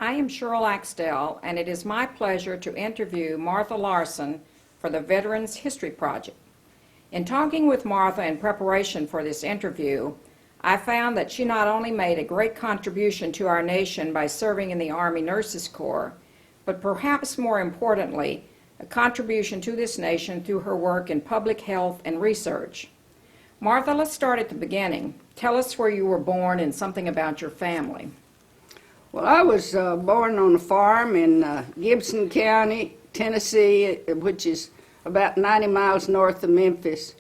I am Cheryl Axtell, and it is my pleasure to interview Martha Larsen for the Veterans History Project. In talking with Martha in preparation for this interview, I found that she not only made a great contribution to our nation by serving in the Army Nurses Corps, but perhaps more importantly, a contribution to this nation through her work in public health and research. Martha, let's start at the beginning. Tell us where you were born and something about your family. Well, I was born on a farm in Gibson County, Tennessee, which is about 90 miles north of Memphis.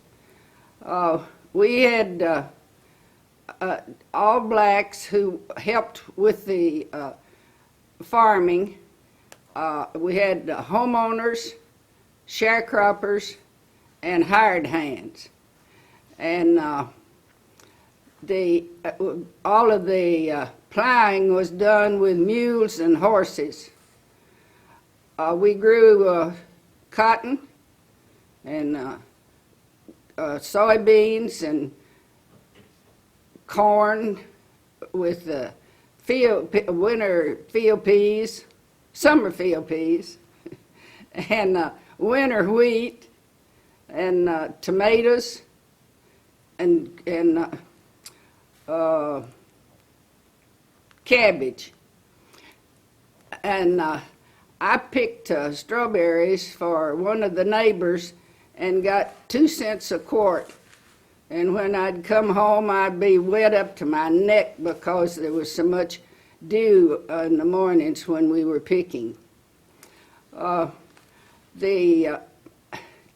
We had all blacks who helped with the farming. We had homeowners, sharecroppers, and hired hands. And all of the plowing was done with mules and horses. We grew cotton and soybeans and corn with winter field peas, summer field peas, and winter wheat and tomatoes and cabbage. And I picked strawberries for one of the neighbors and got 2 cents a quart. And when I'd come home, I'd be wet up to my neck because there was so much dew in the mornings when we were picking.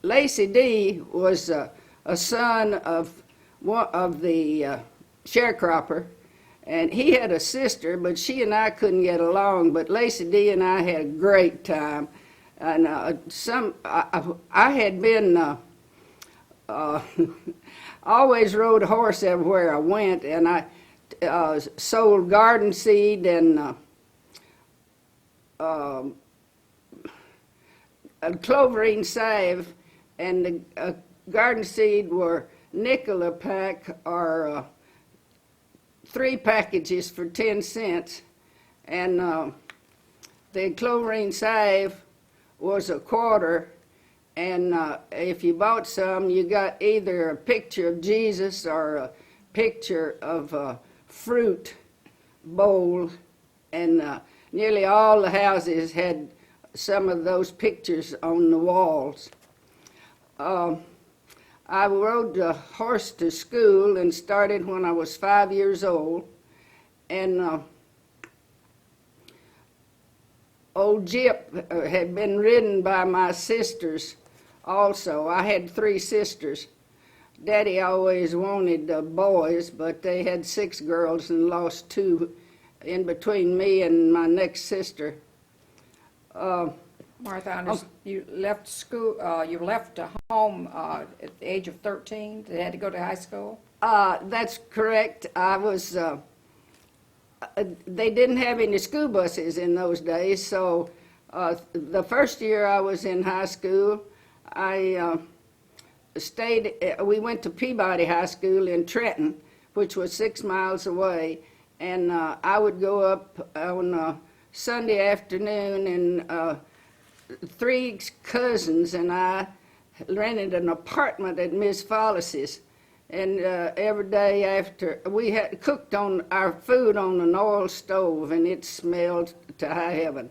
Lacey D was a son of the sharecropper, and he had a sister, but she and I couldn't get along. But Lacey D and I had a great time, and I had been always rode a horse everywhere I went, and I sold garden seed and cloverine salve, and the garden seed were nickel a pack or 3 packages for 10 cents, and the chlorine salve was a quarter, and if you bought some, you got either a picture of Jesus or a picture of a fruit bowl, and nearly all the houses had some of those pictures on the walls. I rode a horse to school and started when I was 5 years old. And old Gyp had been ridden by my sisters also. I had 3 sisters. Daddy always wanted boys, but they had 6 girls and lost 2 in between me and my next sister. Martha, you left school. You left home at the age of 13. They had to go to high school. That's correct. I was. They didn't have any school buses in those days, so the first year I was in high school, I stayed. We went to Peabody High School in Trenton, which was 6 miles away, and I would go up on Sunday afternoon and. 3 cousins and I rented an apartment at Miss Follis's, and every day after we had cooked on our food on an oil stove, and it smelled to high heaven.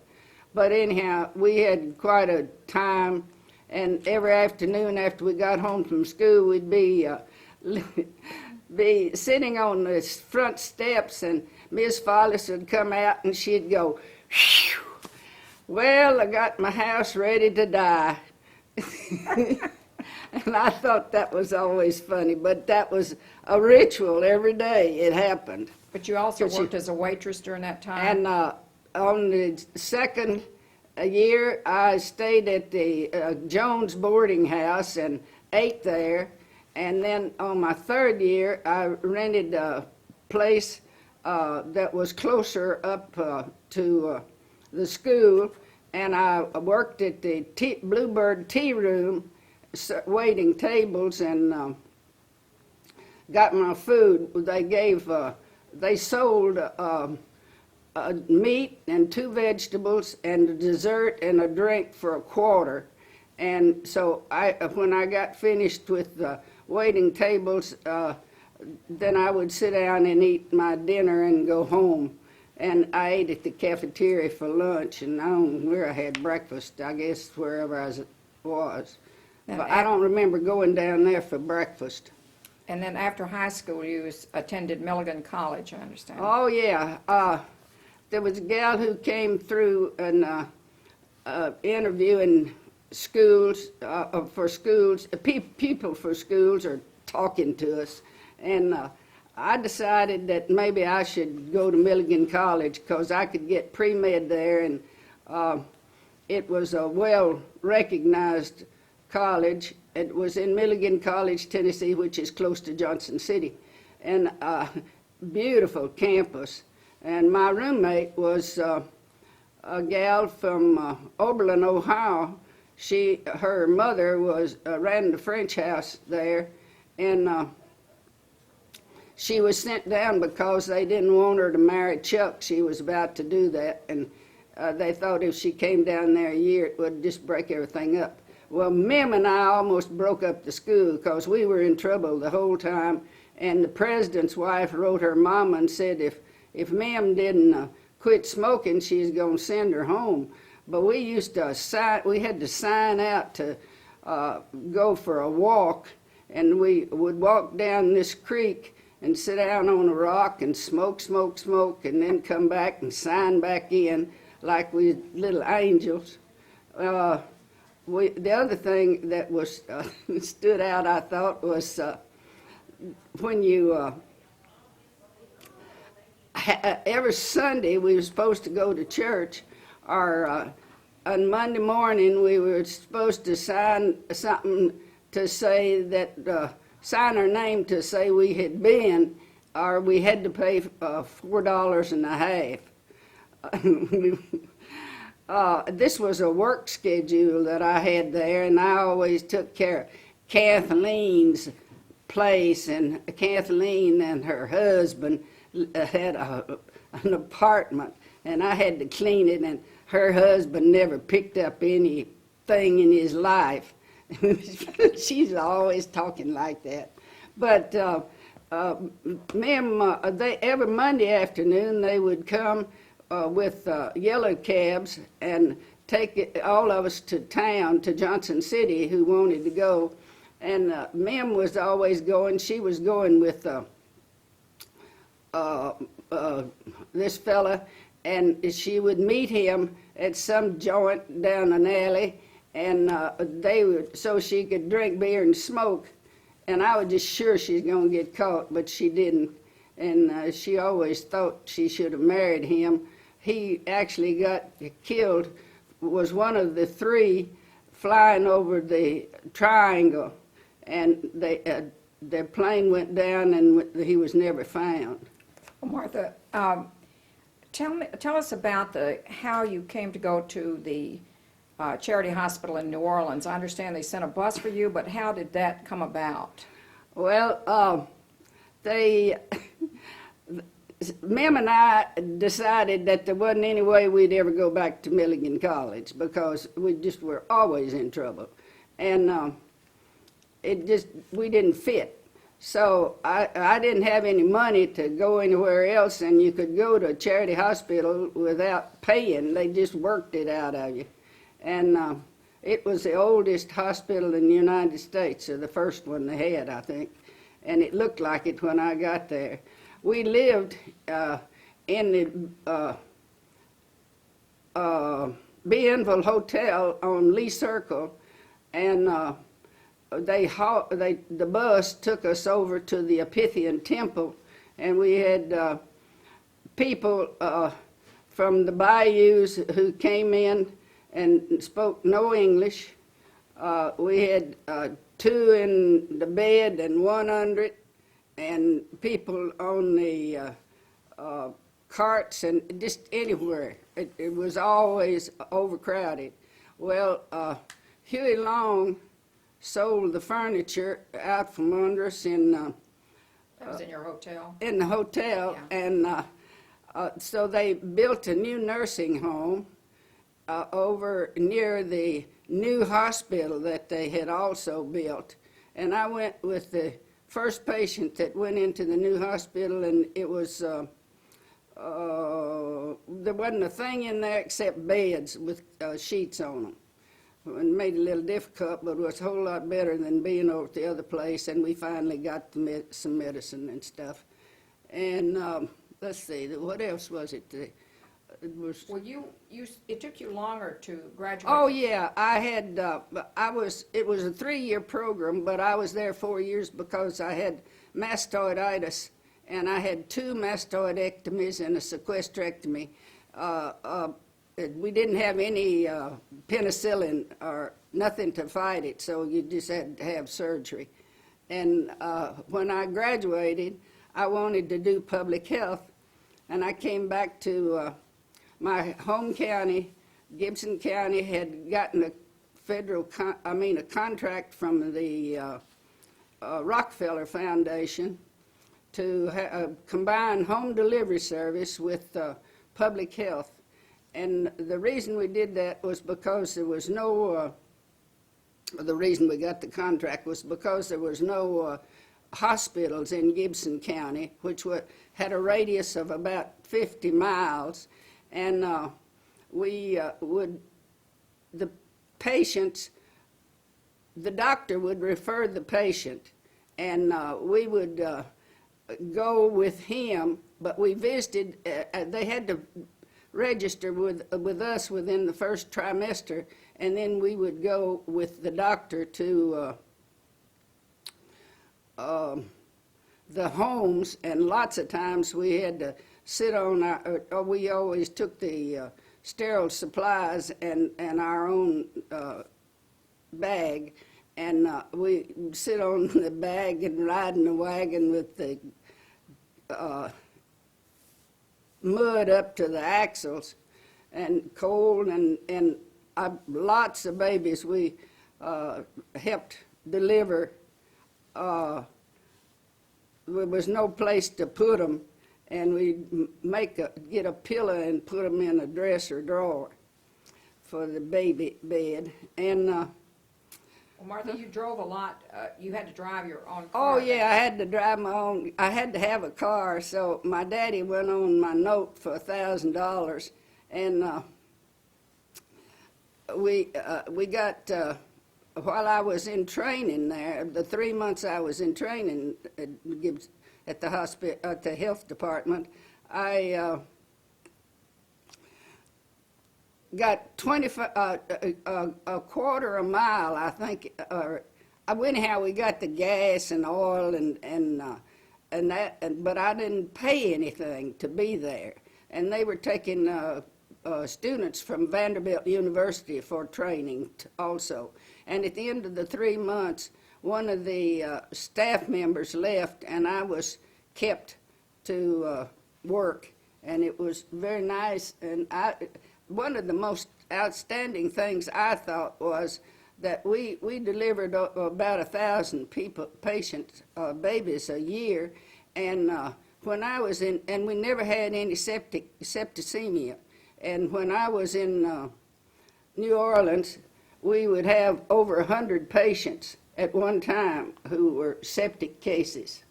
But anyhow, we had quite a time, and every afternoon after we got home from school, we'd be sitting on the front steps, and Miss Follis would come out and she'd go, "Phew. Well, I got my house ready to die." And I thought that was always funny, but that was a ritual every day. It happened. But you also Could you- worked as a waitress during that time? And on the second year, I stayed at the Jones boarding house and ate there. And then on my third year, I rented a place that was closer up to the school, and I worked at the Bluebird Tea Room, waiting tables, and got my food. They sold meat and 2 vegetables and a dessert and a drink for a quarter. And so when I got finished with the waiting tables, then I would sit down and eat my dinner and go home. And I ate at the cafeteria for lunch, and I don't know where I had breakfast, I guess wherever I was. And But I don't remember going down there for breakfast. And then after high school, you attended Milligan College, I understand. Oh, yeah. There was a gal who came through and interviewing schools, for schools, people for schools are talking to us. And I decided that maybe I should go to Milligan College because I could get pre-med there, and it was a well-recognized college. It was in Milligan College, Tennessee, which is close to Johnson City, and beautiful campus. And my roommate was a gal from Oberlin, Ohio. Her mother ran the French house there, and she was sent down because they didn't want her to marry Chuck. She was about to do that, and they thought if she came down there a year, it would just break everything up. Well, Mem and I almost broke up the school because we were in trouble the whole time, and the president's wife wrote her mama and said if Mem didn't quit smoking, she's going to send her home. But we used to we had to sign out to go for a walk, and we would walk down this creek and sit down on a rock and smoke, and then come back and sign back in like we little angels. The other thing that was stood out, I thought, was when you every Sunday we were supposed to go to church, or on Monday morning we were supposed to sign something to say that sign our name to say we had been, or we had to pay $4.50. This was a work schedule that I had there, and I always took care of Kathleen's place, and Kathleen and her husband had an apartment, and I had to clean it, and her husband never picked up anything in his life. She's always talking like that. But every Monday afternoon they would come with yellow cabs and take all of us to town, to Johnson City, who wanted to go. And Mem was always going. She was going with this fella, and she would meet him at some joint down an alley, and so she could drink beer and smoke. And I was just sure she's going to get caught, but she didn't. And she always thought she should have married him. He actually got killed, was one of the 3 flying over the triangle, and their plane went down, and he was never found. Well, Martha, tell us about how you came to go to the Charity Hospital in New Orleans. I understand they sent a bus for you, but how did that come about? Well, Mem and I decided that there wasn't any way we'd ever go back to Milligan College because we just were always in trouble, and we didn't fit. So I didn't have any money to go anywhere else, and you could go to a charity hospital without paying. They just worked it out of you. And it was the oldest hospital in the United States, or the first one they had, I think. And it looked like it when I got there. We lived in the Bienville Hotel on Lee Circle, and the bus took us over to the Epiphian Temple, and we had people from the bayous who came in and spoke no English. We had two in the bed and one under it, and people on the carts and just anywhere. It was always overcrowded. Well, Huey Long sold the furniture out from under us That was in your hotel? in the hotel, Yeah. and so they built a new nursing home over near the new hospital that they had also built. And I went with the first patient that went into the new hospital, and it was, there wasn't a thing in there except beds with sheets on them. It made it a little difficult, but it was a whole lot better than being over at the other place, and we finally got some medicine and stuff. And let's see, what else was it? It was. Well, it took you longer to graduate. Oh yeah, I had. It was a 3-year program, but I was there 4 years because I had mastoiditis, and I had 2 mastoidectomies and a sequestrectomy. We didn't have any penicillin or nothing to fight it, so you just had to have surgery. And when I graduated, I wanted to do public health, and I came back to my home county. Gibson County had gotten a contract from the Rockefeller Foundation to combine home delivery service with public health. And the reason we did that was because there was no, the reason we got the contract was because there was no hospitals in Gibson County, which had a radius of about 50 miles. And the patients, the doctor would refer the patient, and we would go with him, but we visited, they had to register with us within the first trimester, and then we would go with the doctor to the homes, and lots of times we had to sit on we always took the sterile supplies and our own bag, and we sit on the bag and ride in the wagon with the mud up to the axles and cold, and lots of babies we helped deliver. There was no place to put them, and we'd get a pillow and put them in a dresser drawer for the baby bed. And Well, Martha, you drove a lot. You had to drive your own car. oh yeah, I had to drive my own. I had to have a car, so my daddy went on my note for $1,000, and we got. While I was in training there, the 3 months I was in training at the hospital, at the health department, I got a quarter a mile, I think. Anyhow, we got the gas and oil and that, but I didn't pay anything to be there. And they were taking students from Vanderbilt University for training also. And at the end of the 3 months, one of the staff members left, and I was kept to work, and it was very nice. And one of the most outstanding things I thought was that we delivered about 1,000 patients, babies a year, and when I was in, and we never had any septicemia. And when I was in New Orleans, we would have over 100 patients at one time who were septic cases.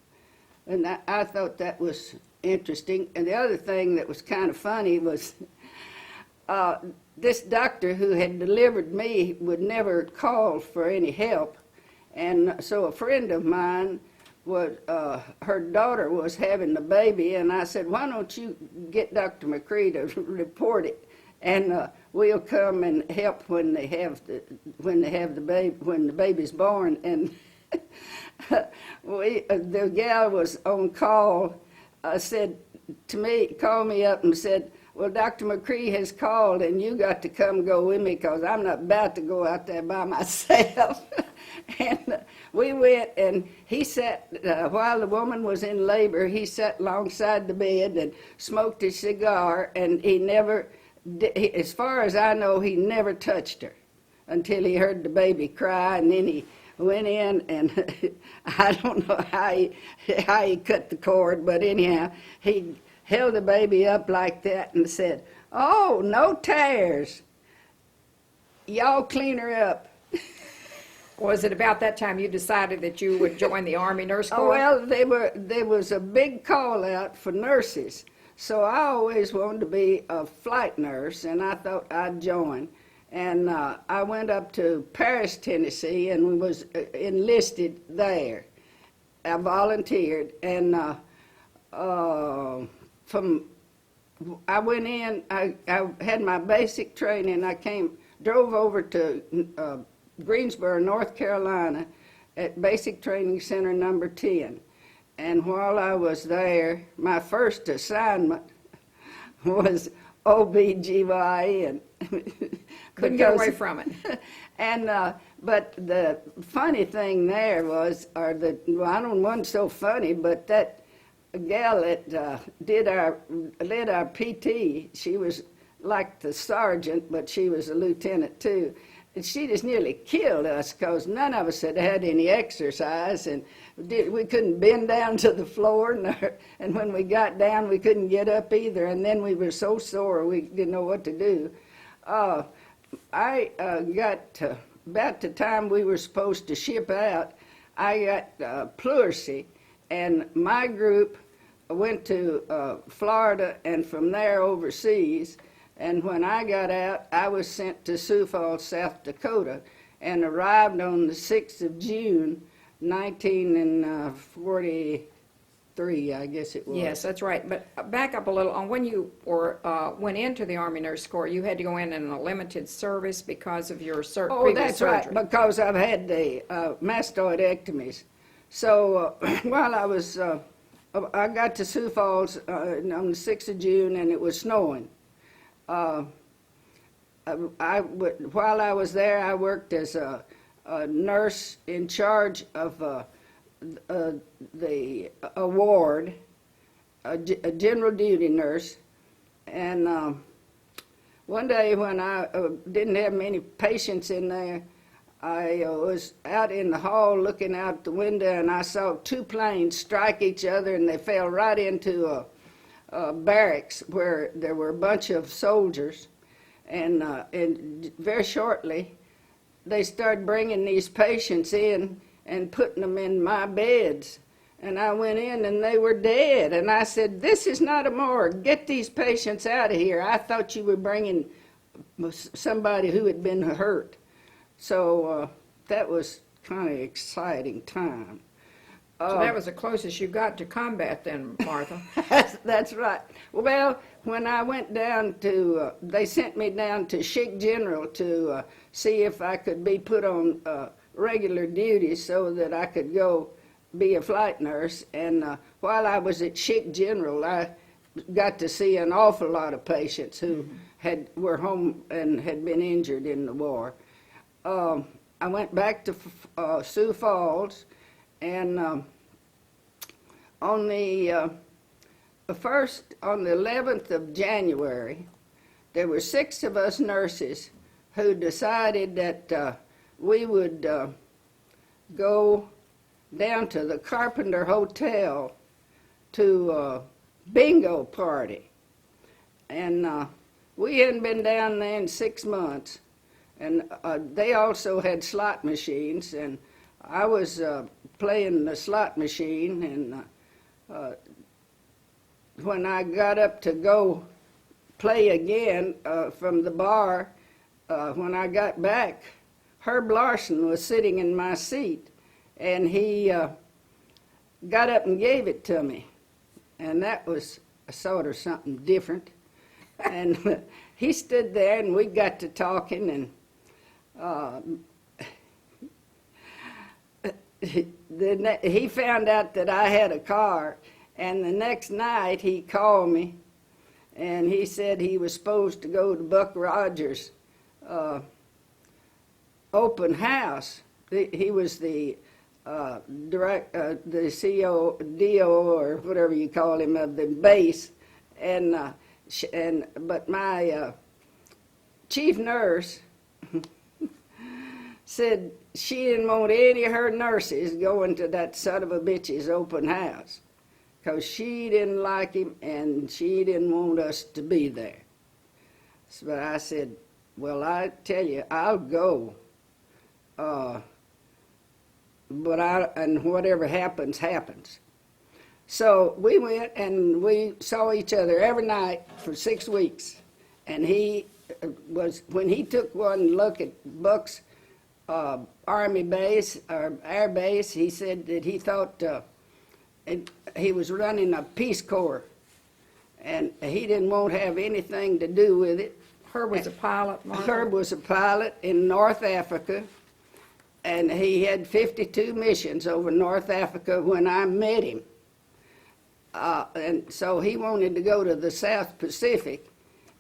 And I thought that was interesting. And the other thing that was kind of funny was this doctor who had delivered me would never call for any help. And so a friend of mine, her daughter was having the baby, and I said, why don't you get Dr. McCree to report it? and we'll come and help when they have the baby, when the baby's born. And the gal was on call, said to me, called me up and said, well, Dr. McCree has called, and you got to come go with me because I'm not about to go out there by myself. And we went, and he sat, while the woman was in labor, he sat alongside the bed and smoked his cigar, and he never, as far as I know, he never touched her until he heard the baby cry, and then he went in, and I don't know how he cut the cord, but anyhow, he held the baby up like that and said, oh, no tears. Y'all clean her up. Was it about that time you decided that you would join the Army Nurse Oh, Corps? well, there was a big call out for nurses, so I always wanted to be a flight nurse, and I thought I'd join. And I went up to Paris, Tennessee, and was enlisted there. I volunteered, and I went in, I had my basic training. I drove over to Greensboro, North Carolina, at Basic Training Center number 10. And while I was there, my first assignment was OBGYN. Couldn't get away from it. And but the funny thing there was, well, I don't want so funny, but that gal that led our PT, she was like the sergeant, but she was a lieutenant too. And she just nearly killed us because none of us had had any exercise, and we couldn't bend down to the floor, and when we got down, we couldn't get up either, and then we were so sore we didn't know what to do. I got about the time we were supposed to ship out, I got pleurisy, and my group went to Florida and from there overseas. And when I got out, I was sent to Sioux Falls, South Dakota, and arrived on the 6th of June, 1943, I guess it was. Yes, that's right. But back up a little. On when you went into the Army Nurse Corps, you had to go in a limited service because of your previous surgery. Oh, that's right, because I've had the mastoidectomies. So while I was, I got to Sioux Falls on the 6th of June, and it was snowing. While I was there, I worked as a nurse in charge of the ward, a general duty nurse. And one day when I didn't have many patients in there, I was out in the hall looking out the window, and I saw two planes strike each other, and they fell right into barracks where there were a bunch of soldiers, and very shortly they started bringing these patients in and putting them in my beds, and I went in and they were dead, and I said, this is not a morgue, get these patients out of here. I thought you were bringing somebody who had been hurt. So that was kind of exciting time. So that was the closest you got to combat then, Martha. That's right. Well, when I went down to, they sent me down to Chic General to see if I could be put on regular duty so that I could go be a flight nurse. And while I was at Chic General, I got to see an awful lot of patients who were home and had been injured in the war. I went back to Sioux Falls, and on the 11th of January, there were 6 of us nurses who decided that we would go down to the Carpenter Hotel to a bingo party. And we hadn't been down there in 6 months. And they also had slot machines, and I was playing the slot machine, and when I got up to go play again from the bar, when I got back, Herb Larsen was sitting in my seat, and he got up and gave it to me, and that was sort of something different. And he stood there, and we got to talking, and he found out that I had a car, and the next night he called me, and he said he was supposed to go to Buck Rogers' open house. He was the the CEO, DO, or whatever you call him, of the base, but my chief nurse said she didn't want any of her nurses going to that son of a bitch's open house, because she didn't like him and she didn't want us to be there. So I said, well, I tell you, I'll go. And whatever happens, happens. So we went and we saw each other every night for 6 weeks. And when he took one look at Buck's Army base or air base, he said that he thought he was running a Peace Corps, and he didn't want to have anything to do with it. Herb was a pilot, Martha? Herb was a pilot in North Africa, and he had 52 missions over North Africa when I met him. And so he wanted to go to the South Pacific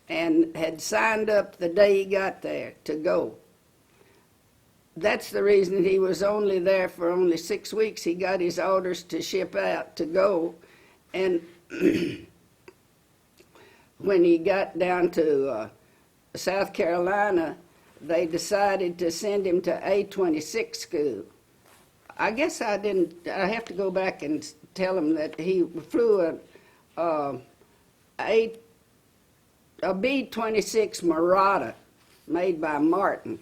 and had signed up the day he got there to go. That's the reason he was only there for only 6 weeks. He got his orders to ship out to go, and when he got down to South Carolina, they decided to send him to A-26 school. I guess I have to go back and tell him that he flew a B-26 Marauder made by Martin.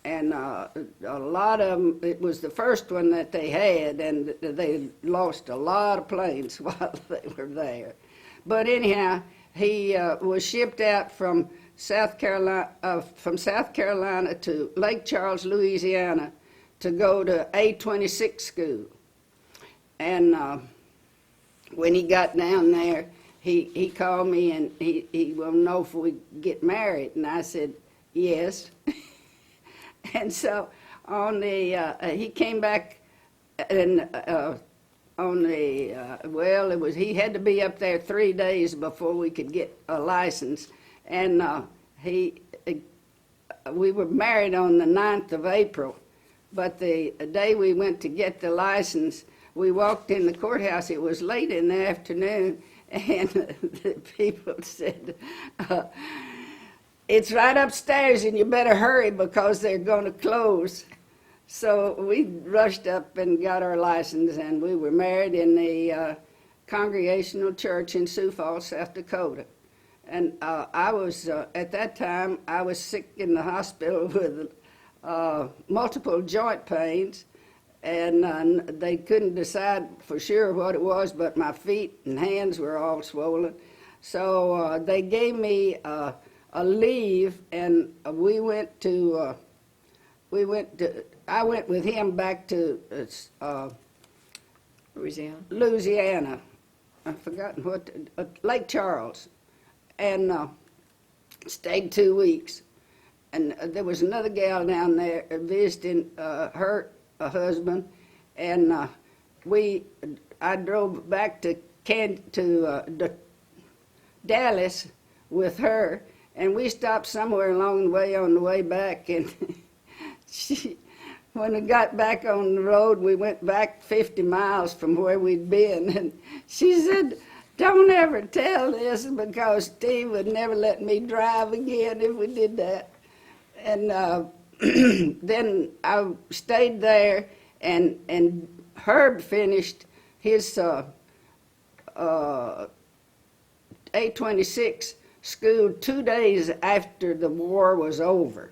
And a lot of them, it was the first one that they had, and they lost a lot of planes while they were there. But anyhow, he was shipped out from South Carolina to Lake Charles, Louisiana, to go to A-26 school. And when he got down there, he called me and he wanted to know if we get married, and I said yes. And so he came back, and he had to be up there 3 days before we could get a license, and we were married on the 9th of April, but the day we went to get the license, we walked in the courthouse. It was late in the afternoon, and the people said, it's right upstairs, and you better hurry because they're going to close. So we rushed up and got our license, and we were married in the Congregational Church in Sioux Falls, South Dakota. And I was, at that time, I was sick in the hospital with multiple joint pains, and they couldn't decide for sure what it was, but my feet and hands were all swollen. So they gave me a leave, and I went with him back to Louisiana. I've forgotten Lake Charles, and stayed 2 weeks. And there was another gal down there visiting her husband, and I drove back to Dallas with her, and we stopped somewhere along the way on the way back, and when we got back on the road, we went back 50 miles from where we'd been, and she said, don't ever tell this, because Steve would never let me drive again if we did that. And then I stayed there, and Herb finished his A-26 school 2 days after the war was over.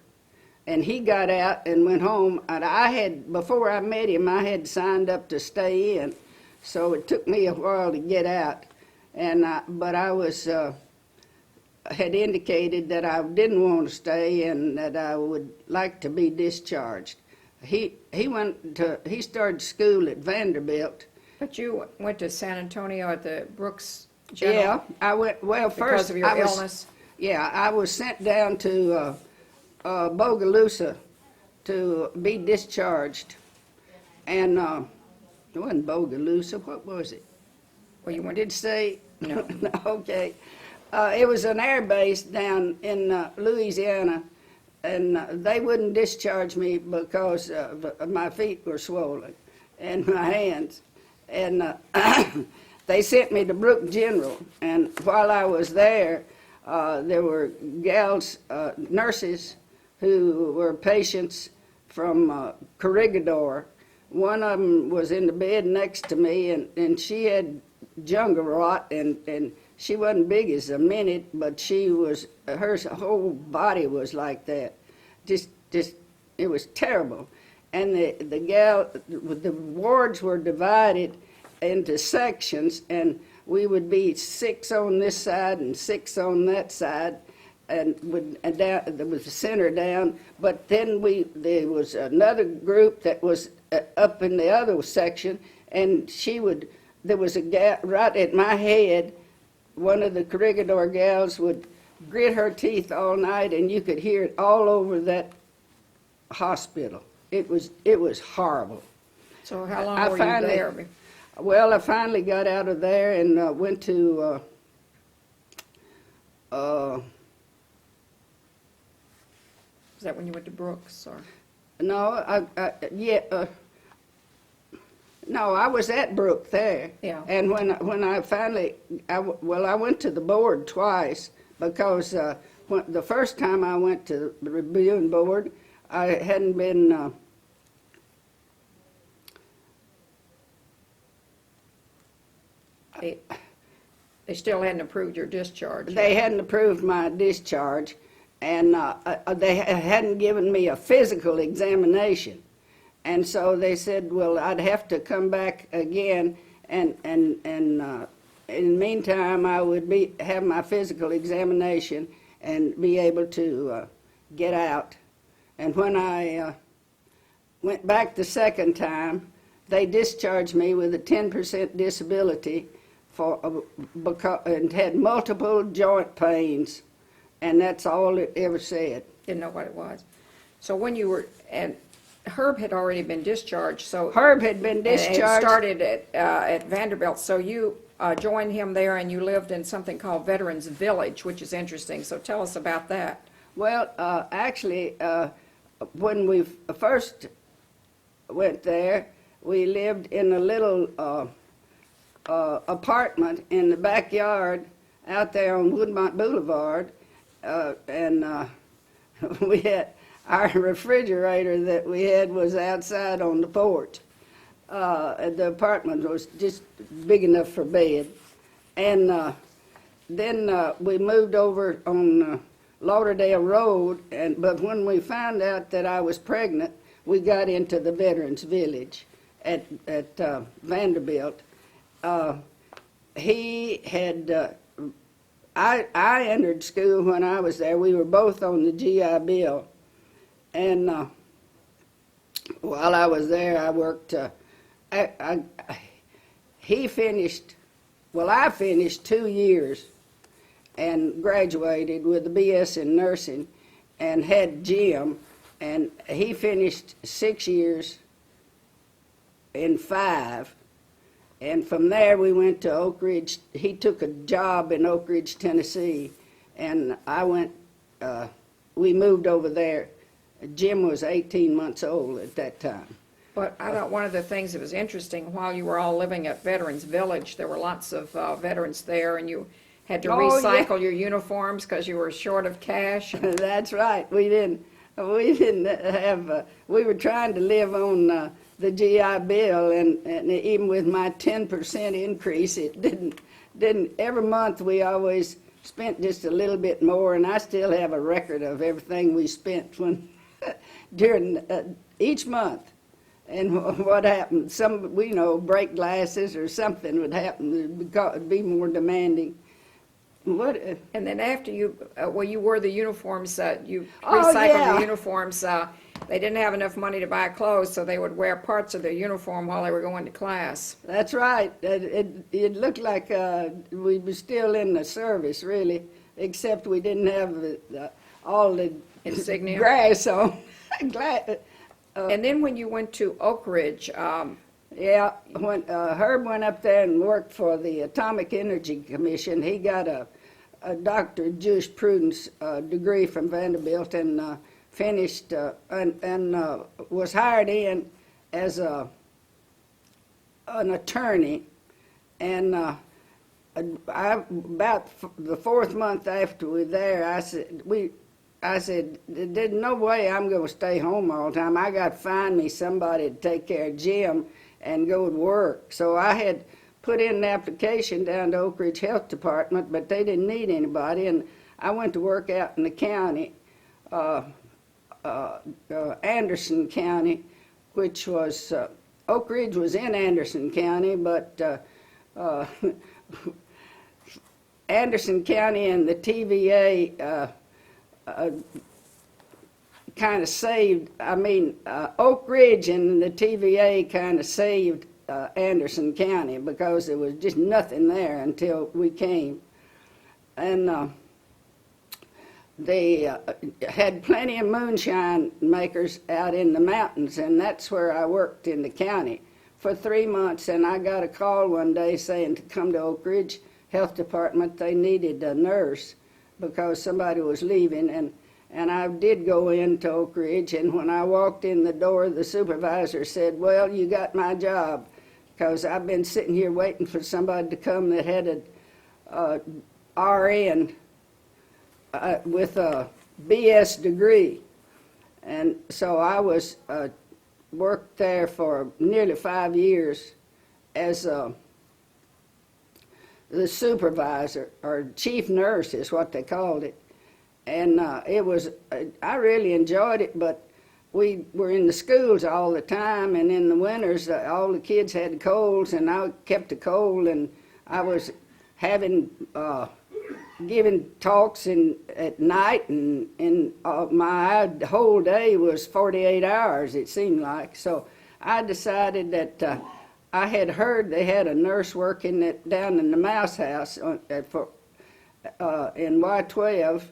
And he got out and went home, and before I met him, I had signed up to stay in, so it took me a while to get out. But I had indicated that I didn't want to stay and that I would like to be discharged. He started school at Vanderbilt. But you went to San Antonio at the Brooks General? Yeah, I went, well, because first of your illness? Yeah, I was sent down to Bogalusa to be discharged. And it wasn't Bogalusa, what was it? Well, you went, Did it say? No. Okay. It was an air base down in Louisiana, and they wouldn't discharge me because my feet were swollen and my hands. And they sent me to Brooke General, and while I was there were gals, nurses, who were patients from Corregidor. One of them was in the bed next to me, and she had jungle rot, and she wasn't big as a minute, but she was, her whole body was like that. Just, it was terrible. And the wards were divided into sections, and we would be 6 on this side and 6 on that side, and down, there was the center down. But then there was another group that was up in the other section, and there was a gal right at my head. One of the Corregidor gals would grit her teeth all night, and you could hear it all over that hospital. It was horrible. so how long I were finally- you there? Well, I finally got out of there and went to Is that when you went to Brooks, or? no, no, I was at Brook there. Yeah. And when I finally, I went to the board twice because when the first time I went to the reviewing board, I hadn't been. They still hadn't approved your discharge. They hadn't approved my discharge, and they hadn't given me a physical examination. And so they said, well, I'd have to come back again, and in the meantime, I would have my physical examination and be able to get out. And when I went back the second time, they discharged me with a 10% disability and had multiple joint pains, and that's all it ever said. Didn't know what it was. So when you were, and Herb had already been discharged, so. Herb had been And it discharged. started at Vanderbilt, so you joined him there and you lived in something called Veterans Village, which is interesting, so tell us about that. Well, actually, when we first went there, we lived in a little apartment in the backyard out there on Woodmont Boulevard, and we had our refrigerator that we had was outside on the porch. The apartment was just big enough for bed, and then we moved over on Lauderdale Road, but when we found out that I was pregnant, we got into the Veterans Village at Vanderbilt. He had, I entered school when I was there. We were both on the GI Bill. And while I was there, I worked, he finished, well, I finished 2 years and graduated with a BS in nursing and had Jim, and he finished 6 years in 5. And from there, we went to Oak Ridge. He took a job in Oak Ridge, Tennessee, and we moved over there. Jim was 18 months old at that time. But I thought one of the things that was interesting, while you were all living at Veterans Village, there were lots of veterans there, and you had to Oh, yeah. recycle your uniforms because you were short of cash. That's right. We didn't have, we were trying to live on the GI Bill, and even with my 10% increase, it didn't, every month we always spent just a little bit more, and I still have a record of everything we spent during each month. And what happened, break glasses or something would happen, it'd be more demanding. And then after you wore the uniforms, you Oh, recycled yeah. your uniforms. They didn't have enough money to buy clothes, so they would wear parts of their uniform while they were going to class. That's right. It looked like we were still in the service, really. except we didn't have all the Insignia? grass on. And then when you went to Oak Ridge, Yeah, when Herb went up there and worked for the Atomic Energy Commission, he got a Doctor of Jurisprudence degree from Vanderbilt and finished and was hired in as an attorney. And about the fourth month after we were there, I said, there's no way I'm going to stay home all the time. I got to find me somebody to take care of Jim and go to work. So I had put in an application down to Oak Ridge Health Department, but they didn't need anybody, and I went to work out in the county, Anderson County, which was, Oak Ridge was in Anderson County, but Anderson County and the TVA kind of saved, Oak Ridge and the TVA kind of saved Anderson County because there was just nothing there until we came. And they had plenty of moonshine makers out in the mountains, and that's where I worked in the county for 3 months. And I got a call one day saying to come to Oak Ridge Health Department. They needed a nurse because somebody was leaving, and I did go into Oak Ridge, and when I walked in the door, the supervisor said, well, you got my job, because I've been sitting here waiting for somebody to come that had a RN with a BS degree. And so I was worked there for nearly 5 years as the supervisor, or chief nurse is what they called it. And it was, I really enjoyed it, but we were in the schools all the time, and in the winters, all the kids had colds, and I kept the cold, and I was having, giving talks at night, and my whole day was 48 hours, it seemed like. So I decided that I had heard they had a nurse working down in the Mouse House in Y12,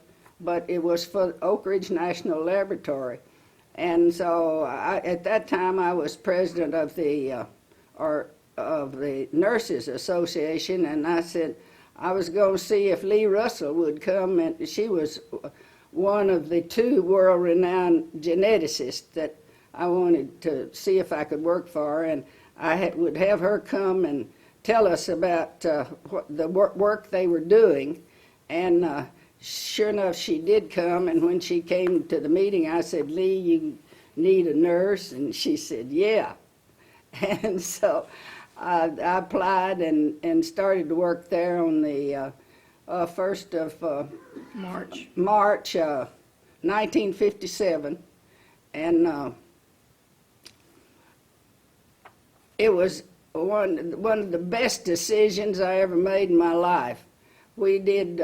but it was for Oak Ridge National Laboratory. And so at that time I was president of the Nurses Association, and I said I was going to see if Lee Russell would come, and she was one of the 2 world-renowned geneticists that I wanted to see if I could work for her, and I would have her come and tell us about what the work they were doing. And sure enough, she did come, and when she came to the meeting, I said, Lee, you need a nurse? And she said, yeah. And so I applied and started to work there on the 1st of March 1957. And it was one of the best decisions I ever made in my life. We did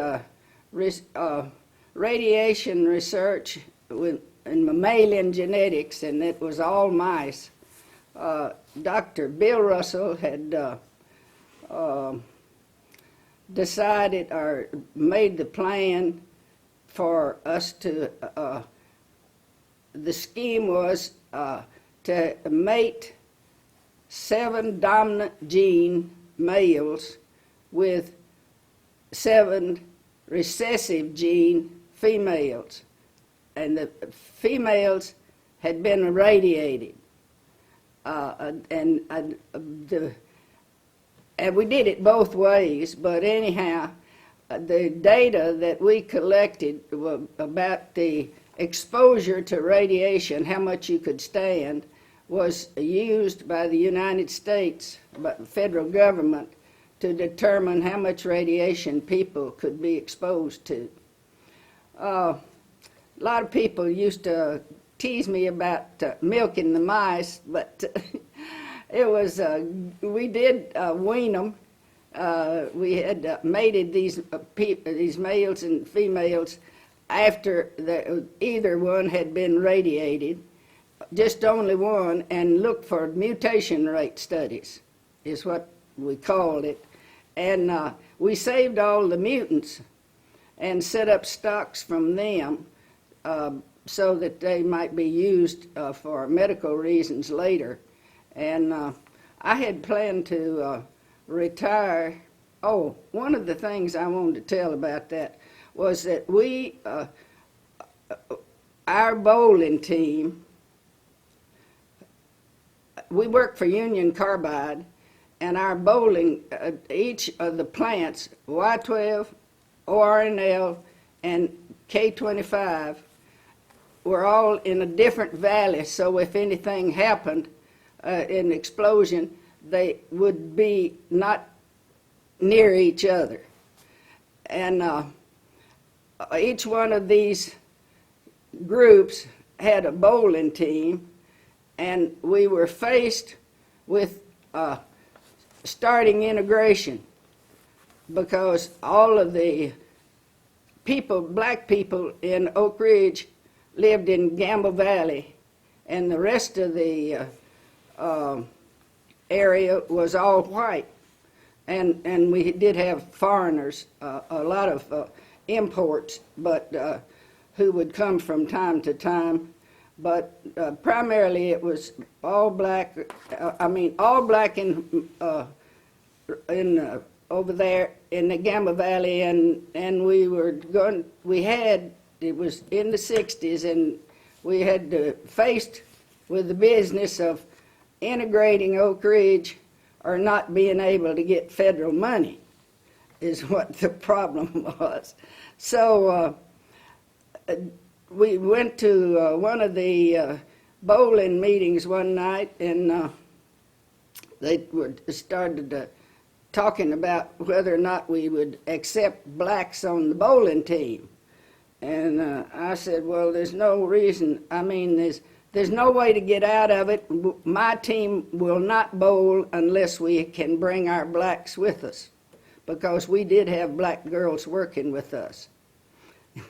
radiation research in mammalian genetics, and it was all mice. Dr. Bill Russell had decided or made the plan for us to, the scheme was to mate 7 dominant gene males with 7 recessive gene females, and the females had been irradiated, and we did it both ways. But anyhow, the data that we collected about the exposure to radiation, how much you could stand, was used by the United States, by the federal government, to determine how much radiation people could be exposed to. A lot of people used to tease me about milking the mice, but it was, we did wean them. We had mated these males and females after either one had been radiated, just only one, and looked for mutation rate studies, is what we called it. And we saved all the mutants, and set up stocks from them so that they might be used for medical reasons later. And I had planned to retire. Oh, one of the things I wanted to tell about that was that our bowling team, we work for Union Carbide, and our bowling, each of the plants, Y12, ORNL, and K25, were all in a different valley, so if anything happened, an explosion, they would be not near each other. And each one of these groups had a bowling team, and we were faced with starting integration because all of the people, black people in Oak Ridge, lived in Gamble Valley, and the rest of the area was all white. And we did have foreigners, a lot of imports, but who would come from time to time. But primarily it was all black. All black in over there in the Gamma Valley, and we were going. It was in the '60s, and we had faced with the business of integrating Oak Ridge or not being able to get federal money, is what the problem was. So we went to one of the bowling meetings one night, and they started talking about whether or not we would accept blacks on the bowling team. And I said, well, there's no reason. There's no way to get out of it. My team will not bowl unless we can bring our blacks with us, because we did have black girls working with us.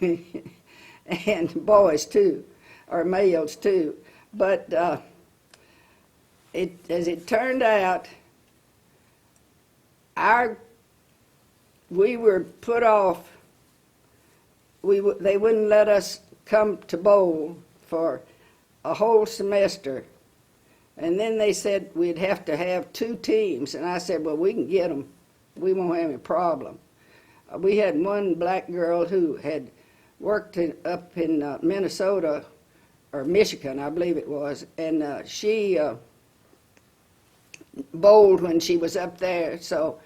And boys too, or males too. But as it turned out, we were put off. They wouldn't let us come to bowl for a whole semester. And then they said we'd have to have 2 teams. And I said, well, we can get them. We won't have any problem. We had one black girl who had worked up in Minnesota, or Michigan, I believe it was, and she bowled when she was up there. So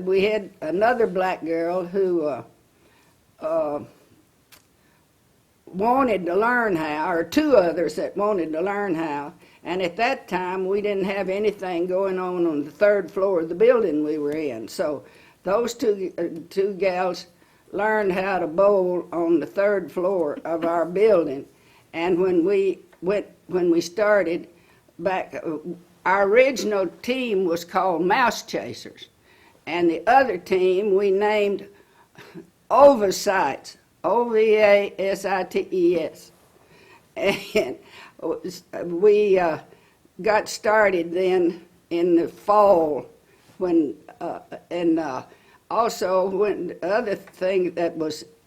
we had another black girl who wanted to learn how, or 2 others that wanted to learn how. And at that time, we didn't have anything going on the 3rd floor of the building we were in. So those two gals learned how to bowl on the 3rd floor of our building. And when we started back, our original team was called Mouse Chasers, and the other team we named Oversites, Ovasites. And we got started then in the fall also, when the other thing that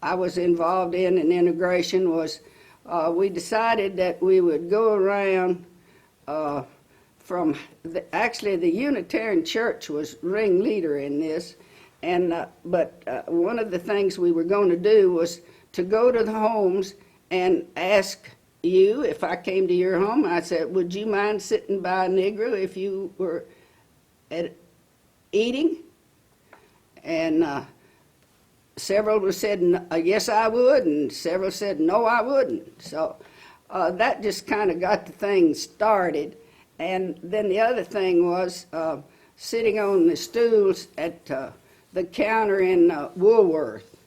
I was involved in integration was we decided that we would go around from actually the Unitarian Church was ringleader in this, but one of the things we were going to do was to go to the homes and ask you, if I came to your home, I said, would you mind sitting by a Negro if you were eating? And several said, yes, I would, and several said, no, I wouldn't. So that just kind of got the thing started. And then the other thing was sitting on the stools at the counter in Woolworth.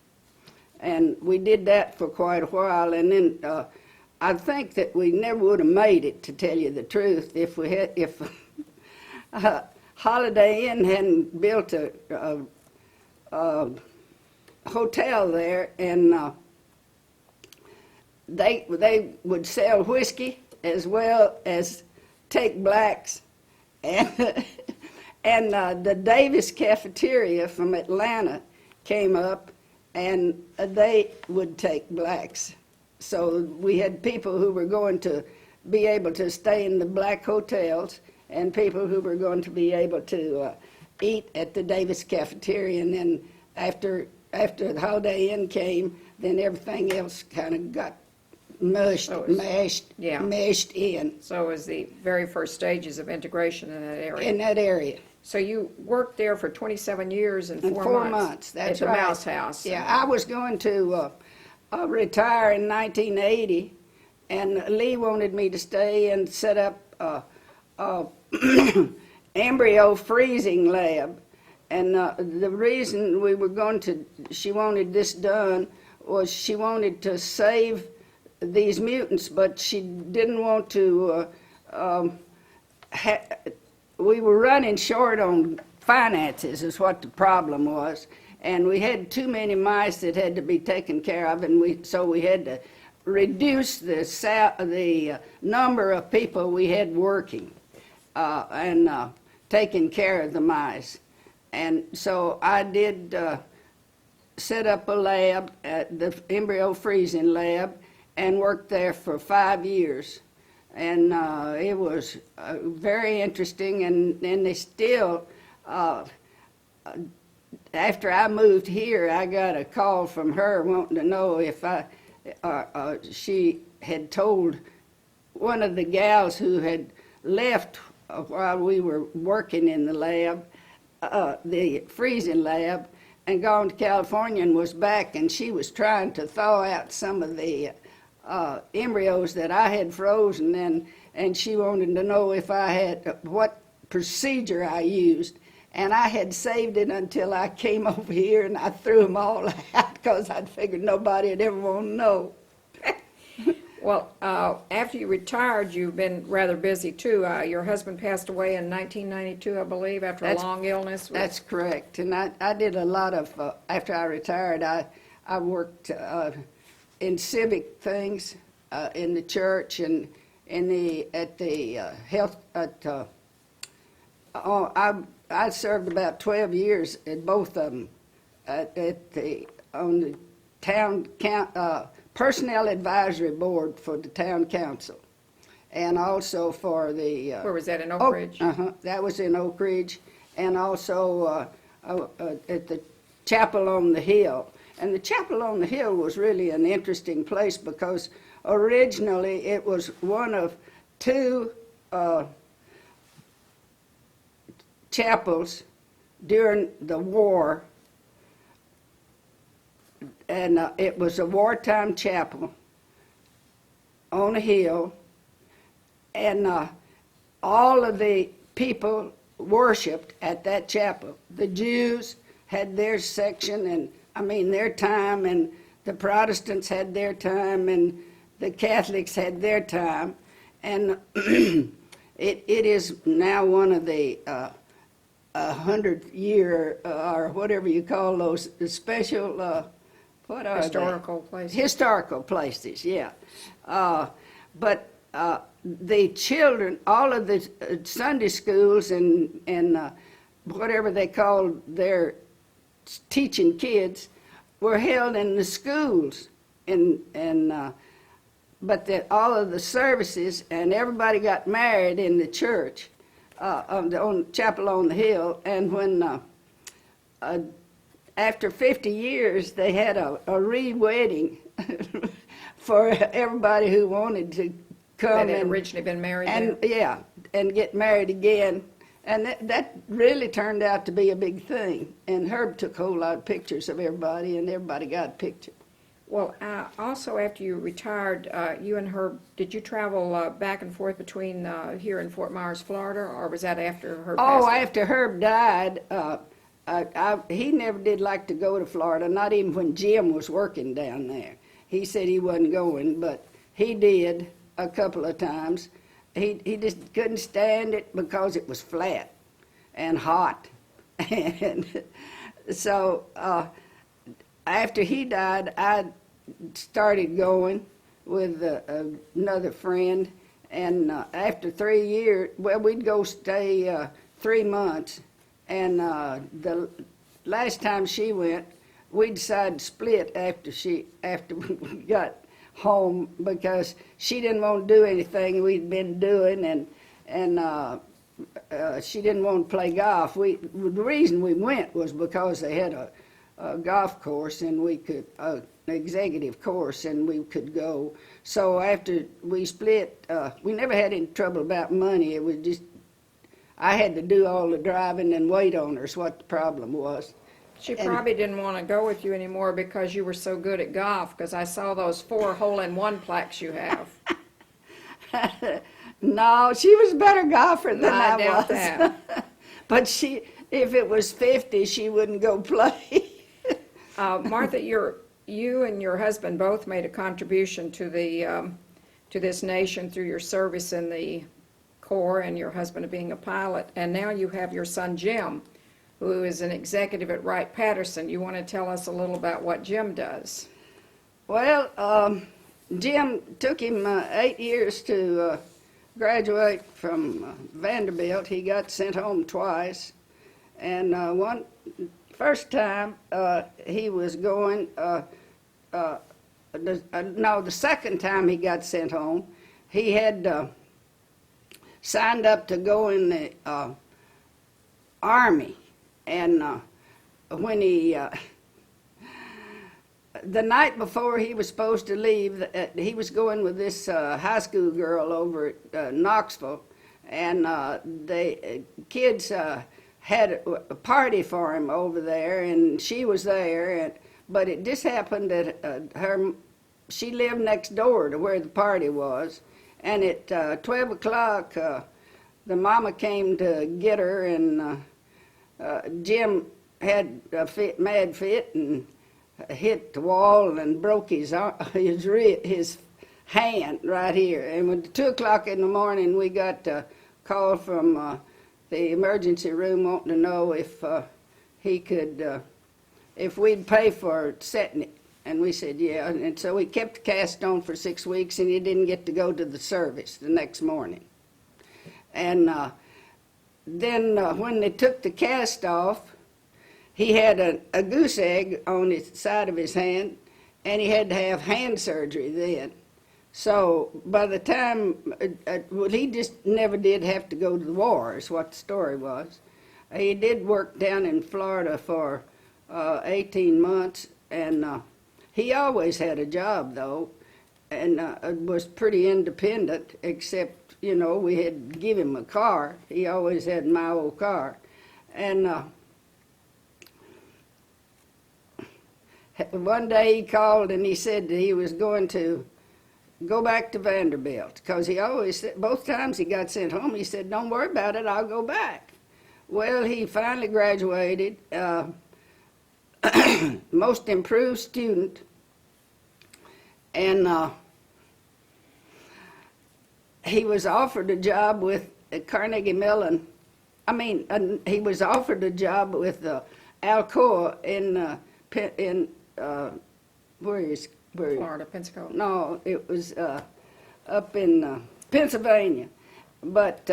And we did that for quite a while. And then I think that we never would have made it, to tell you the truth, if Holiday Inn hadn't built a hotel there, and they would sell whiskey as well as take blacks, and the Davis cafeteria from Atlanta came up, and they would take blacks. So we had people who were going to be able to stay in the black hotels, and people who were going to be able to eat at the Davis cafeteria. And then after the Holiday Inn came, then everything else kind of got meshed in. So it was the very first stages of integration in that area. In that area. So you worked there for 27 years and 4 months. 4 months, that's at right. the Mouse House. Yeah, I was going to retire in 1980, and Lee wanted me to stay and set up a embryo freezing lab. And the reason she wanted this done was she wanted to save these mutants, but she didn't want to, we were running short on finances is what the problem was. And we had too many mice that had to be taken care of, and so we had to reduce the number of people we had working and taking care of the mice. And so I did set up a lab, the embryo freezing lab, and worked there for 5 years. And it was very interesting, and they still, after I moved here, I got a call from her wanting to know if she had told one of the gals who had left while we were working in the lab, the freezing lab, and gone to California and was back, and she was trying to thaw out some of the embryos that I had frozen, and she wanted to know if I had, what procedure I used. And I had saved it until I came over here, and I threw them all out because I'd figured nobody would ever want to know. Well, after you retired, you've been rather busy too. Your husband passed away in 1992, I believe, after a long illness. That's correct. And I did a lot of, after I retired, I worked in civic things in the church and at the health, I served about 12 years at both of them, on the town personnel advisory board for the town council, and also for the. Where was that, in Oak Ridge? That was in Oak Ridge, and also at the chapel on the hill. And the chapel on the hill was really an interesting place because originally it was one of two chapels during the war, and it was a wartime chapel on a hill, and all of the people worshipped at that chapel. The Jews had their section, and I mean their time, and the Protestants had their time, and the Catholics had their time, and it is now one of the 100-year or whatever you call those special what are Historical places. Historical places, yeah. But the children, all of the Sunday schools and whatever they called their teaching kids were held in the schools, but all of the services and everybody got married in the church on the chapel on the hill. And when after 50 years they had a re-wedding for everybody who wanted to come That had originally been married and there. yeah, and get married again. And that really turned out to be a big thing. And Herb took a whole lot of pictures of everybody, and everybody got a picture. Well, also after you retired, you and Herb, did you travel back and forth between here in Fort Myers, Florida, or was that after Herb passed away? After Herb died, he never did like to go to Florida, not even when Jim was working down there. He said he wasn't going, but he did a couple of times. He just couldn't stand it because it was flat and hot. And so after he died, I started going with another friend. And after 3 years, well, we'd go stay 3 months. And the last time she went, we decided to split after we got home because she didn't want to do anything we'd been doing, and she didn't want to play golf. The reason we went was because they had a golf course, and we could an executive course, and we could go. So after we split, we never had any trouble about money. It was just I had to do all the driving and wait on her. Is what the problem was. She probably didn't want to go with you anymore because you were so good at golf, because I saw those 4 hole-in-one plaques you have. No, she was a better golfer than I doubt was. that. But if it was 50, she wouldn't go play. Martha, you and your husband both made a contribution to this nation through your service in the Corps and your husband being a pilot. And now you have your son Jim, who is an executive at Wright-Patterson. You want to tell us a little about what Jim does? Well, Jim took him 8 years to graduate from Vanderbilt. He got sent home twice, and first time he was going. The second time he got sent home, he had signed up to go in the Army, and when the night before he was supposed to leave, he was going with this high school girl over at Knoxville, and the kids had a party for him over there, and she was there. But it just happened that she lived next door to where the party was, and at 12 o'clock, the mama came to get her, and Jim had a mad fit and hit the wall and broke his hand right here. And at 2 o'clock in the morning, we got a call from the emergency room wanting to know if he could, if we'd pay for setting it. And we said, yeah. And so we kept the cast on for 6 weeks, and he didn't get to go to the service the next morning. And then when they took the cast off, he had a goose egg on the side of his hand, and he had to have hand surgery then. So by the time, well, he just never did have to go to the war, is what the story was. He did work down in Florida for 18 months, and he always had a job, though, and was pretty independent, except, you know, we had to give him a car. He always had my old car. And one day he called and he said that he was going to go back to Vanderbilt, because he always said, both times he got sent home, he said, don't worry about it, I'll go back. Well, he finally graduated, most improved student, and he was offered a job with Carnegie Mellon. He was offered a job with Alcoa in Florida, Pensacola. No, it was up in Pennsylvania. But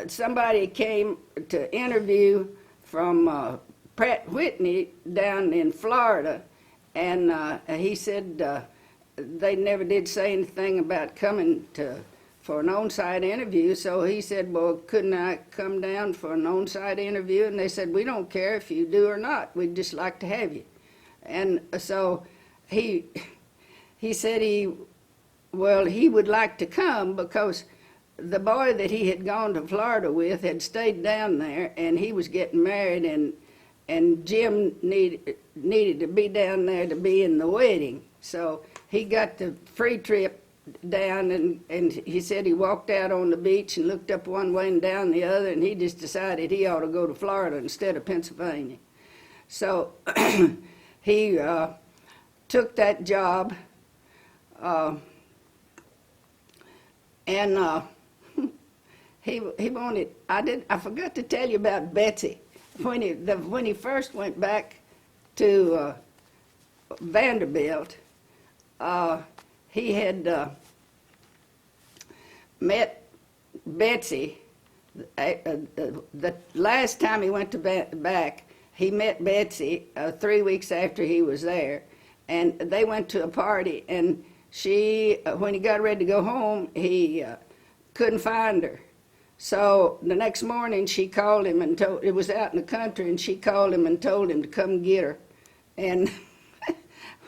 somebody came to interview from Pratt Whitney down in Florida, and he said they never did say anything about coming for an on-site interview. So he said, well, couldn't I come down for an on-site interview? And they said, we don't care if you do or not. We'd just like to have you. And so he said he would like to come because the boy that he had gone to Florida with had stayed down there, and he was getting married, and Jim needed to be down there to be in the wedding. So he got the free trip down, and he said he walked out on the beach and looked up one way and down the other, and he just decided he ought to go to Florida instead of Pennsylvania. So he took that job, and he wanted. I forgot to tell you about Betsy. When he first went back to Vanderbilt, he had met Betsy. The last time he went back, he met Betsy 3 weeks after he was there, and they went to a party, and she, when he got ready to go home, he couldn't find her. So the next morning she called him and told, it was out in the country, and she called him and told him to come get her. And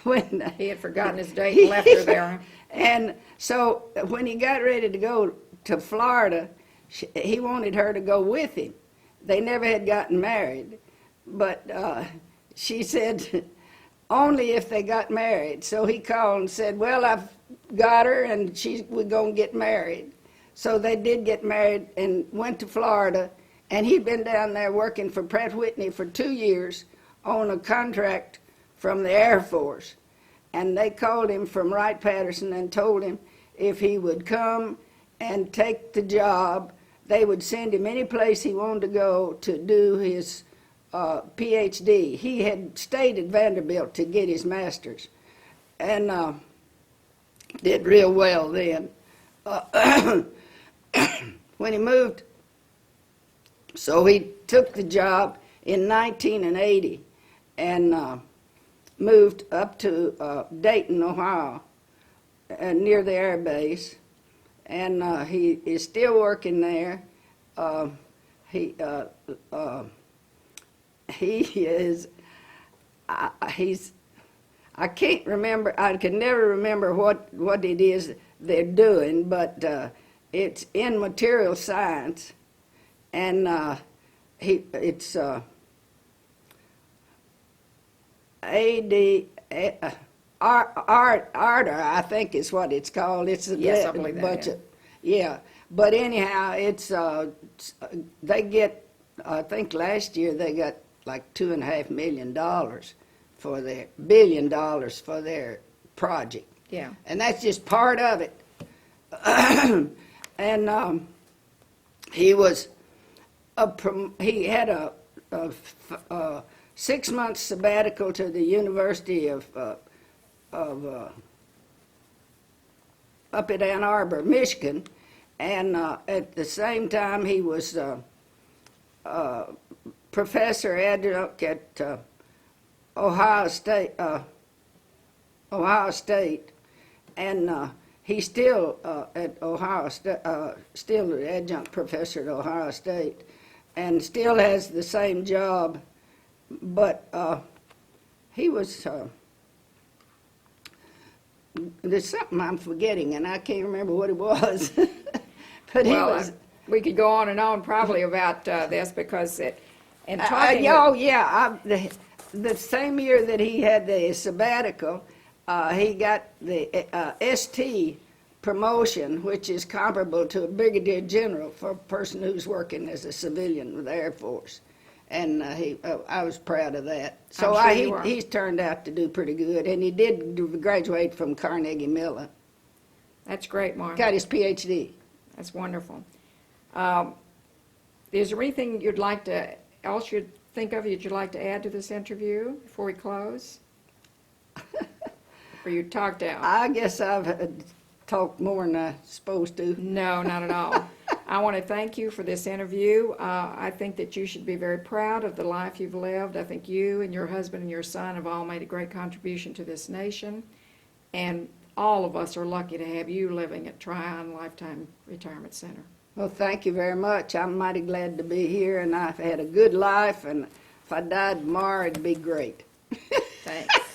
when He had forgotten his date and left her there. and so when he got ready to go to Florida, he wanted her to go with him. They never had gotten married, but she said only if they got married. So he called and said, well, I've got her, and we're going to get married. So they did get married and went to Florida, and he'd been down there working for Pratt Whitney for 2 years on a contract from the Air Force. And they called him from Wright-Patterson and told him if he would come and take the job, they would send him any place he wanted to go to do his PhD. He had stayed at Vanderbilt to get his master's, and did real well then. When he moved, so he took the job in 1980 and moved up to Dayton, Ohio, near the air base, and he is still working there. He is, he's, I can't remember, I can never remember what it is they're doing, but it's in material science, and it's Ardor, I think is what it's called. It's a Yes, I believe that, bunch yeah. of, yeah. But anyhow, it's they get, I think last year they got like $2.5 million for their $1 billion for their project. Yeah. And that's just part of it. And he was he had a 6 month sabbatical to the University of up at Ann Arbor, Michigan, and at the same time he was professor adjunct at Ohio State. And he's still at Ohio State, still an adjunct professor at Ohio State, and still has the same job. But he was, there's something I'm forgetting, and I can't remember what it was. But he Well, was. we could go on and on probably about this because in talking Oh, with, yeah. The same year that he had the sabbatical, he got the ST promotion, which is comparable to a brigadier general for a person who's working as a civilian with the Air Force. And I was proud of that. So I'm sure you are. he's turned out to do pretty good. And he did graduate from Carnegie Mellon. That's great, Mark. Got his PhD. That's wonderful. Is there anything else you'd think of you'd like to add to this interview before we close? Or you talked out? I guess I've talked more than I'm supposed to. No, not at all. I want to thank you for this interview. I think that you should be very proud of the life you've lived. I think you and your husband and your son have all made a great contribution to this nation. And all of us are lucky to have you living at Tryon Lifetime Retirement Center. Well, thank you very much. I'm mighty glad to be here, and I've had a good life, and if I died tomorrow, it'd be great. Thanks.